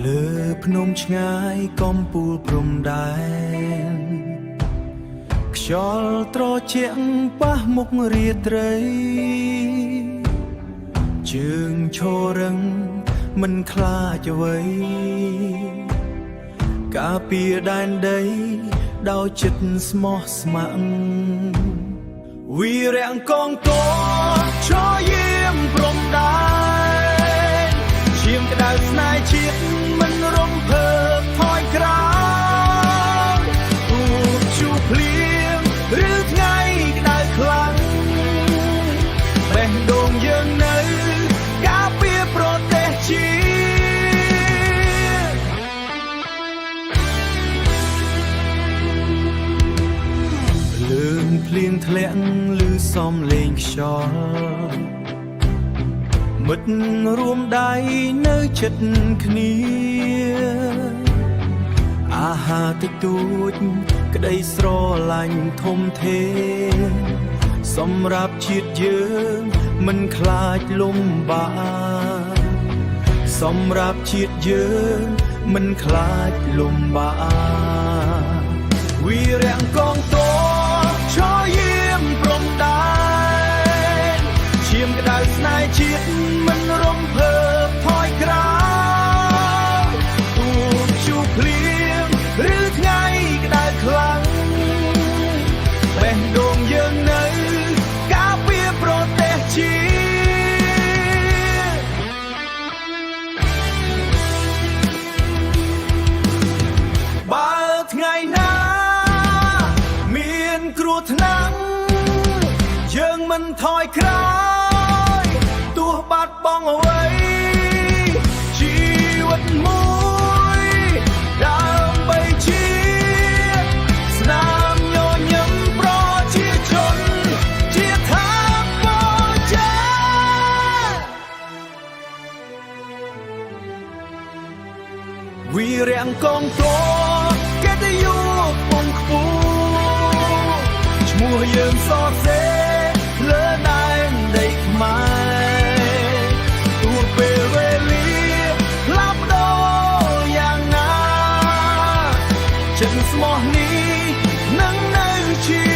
លើភ្នំឆ្ងាយកំពូលព្រំដែនខ្យល់ត្រជាក់ប៉ះមុខរាត្រីជើងឈររឹងមិនខ្លាចអ្វីការពារដែនដីដោយចិត្តស្មោះស្ម័គ្រវីរៈកងទ័ពឈរយាមព្រំដែនឈាមក្តៅស្នេហ៍ជាតិមិនរំភើបថយក្រោយទូកឈូភ្លៀងឬថ្ងៃក្តៅខ្លាំងបេះដូងយើងនៅការពារប្រទេសជាតិលើងភ្លៀងធ្លាក់ឮសំលេងខ្យល់មិត្តរួមដៃនៅចិត្តគ្នាអាហារតិចតួចក្តីស្រឡាញ់ធំធេងសម្រាប់ជាតិយើងមិនខ្លាចលំបាកសម្រាប់ជាតិយើងមិនខ្លាចលំបាកវីរៈកងទ័ពឈរយាមព្រំដែនឈាមក្តៅស្នេហ៍ជាតិមិនរំភើបថយក្រោយទូកឈូភ្លៀងឬថ្ងៃក្តៅខ្លាំងបេះដូងយើងនៅការពារប្រទេសជាតិបើថ្ងៃណាមានគ្រោះថ្នាក់យើងមិនថយក្រោយទោះបាត់បង់អ្វីជីវិតមួយដើម្បីជាតិស្នាមញញឹមប្រជាជនជាថាបជាវីរៈកងទ័ពកិត្តិយសពងខ្ពស់ឈ្មោះយើងសរសេរលើដែនដីខ្មែរទោះពេលវេលាផ្លាស់ប្ដូរយ៉ាងណាចិត្តស្មោះនេះនឹងនៅជា